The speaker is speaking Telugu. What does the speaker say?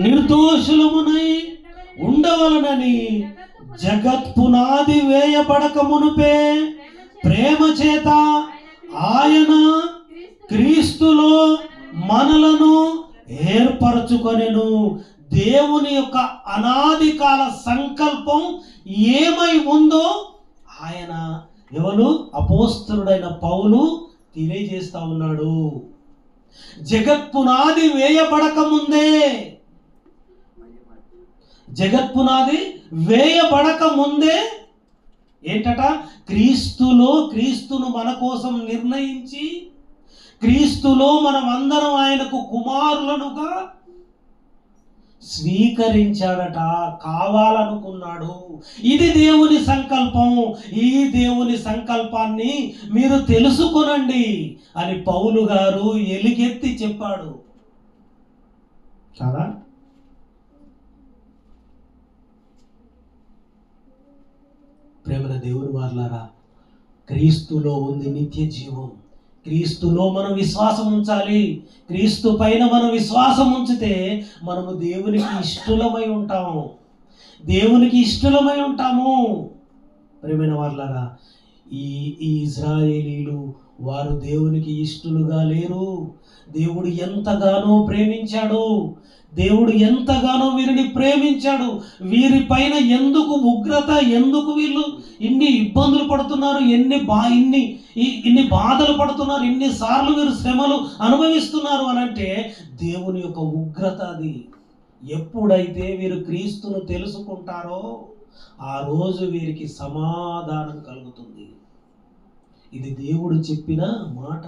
నిర్దోషులమునై ఉండవలనని జగత్ పునాది వేయబడక మునుపే ప్రేమ చేత ఆయన క్రీస్తులో మనలను ఏర్పరచుకొనెను. దేవుని యొక్క అనాది కాల సంకల్పం ఏమై ఉందో ఆయన ఎవరు అపోస్తలుడైన పౌలు తెలియజేస్తా ఉన్నాడు. జగత్పునాది వేయబడక ముందే, జగత్పునాది వేయబడక ముందే ఏంటట, క్రీస్తును మన కోసం నిర్ణయించి క్రీస్తులో మనం అందరం ఆయనకు కుమారులనుగా స్వీకరించాడట, కావాలనుకున్నాడు. ఇది దేవుని సంకల్పం. ఈ దేవుని సంకల్పాన్ని మీరు తెలుసుకొనండి అని పౌలు గారు ఎలుగెత్తి చెప్పాడు కదా. ప్రేమల దేవుని వారలారా, క్రీస్తులో ఉంది నిత్య జీవం. క్రీస్తులో మనం విశ్వాసం ఉంచాలి. క్రీస్తు పైన మనం విశ్వాసం ఉంచితే మనము దేవునికి ఇష్టలమై ఉంటాము, దేవునికి ఇష్టలమై ఉంటాము. ప్రియమైన వారలారా, ఈ ఇజ్రాయేలీలు వారు దేవునికి ఇష్టలుగా లేరు. దేవుడు ఎంతగానో ప్రేమించాడు, దేవుడు ఎంతగానో వీరిని ప్రేమించాడు. వీరిపైన ఎందుకు ఉగ్రత, ఎందుకు వీళ్ళు ఇన్ని ఇబ్బందులు పడుతున్నారు, ఇన్ని బాధలు పడుతున్నారు, ఇన్నిసార్లు వీరు శ్రమలు అనుభవిస్తున్నారు అని అంటే దేవుని యొక్క ఉగ్రత అది. ఎప్పుడైతే వీరు క్రీస్తును తెలుసుకుంటారో ఆ రోజు వీరికి సమాధానం కలుగుతుంది. ఇది దేవుడు చెప్పిన మాట.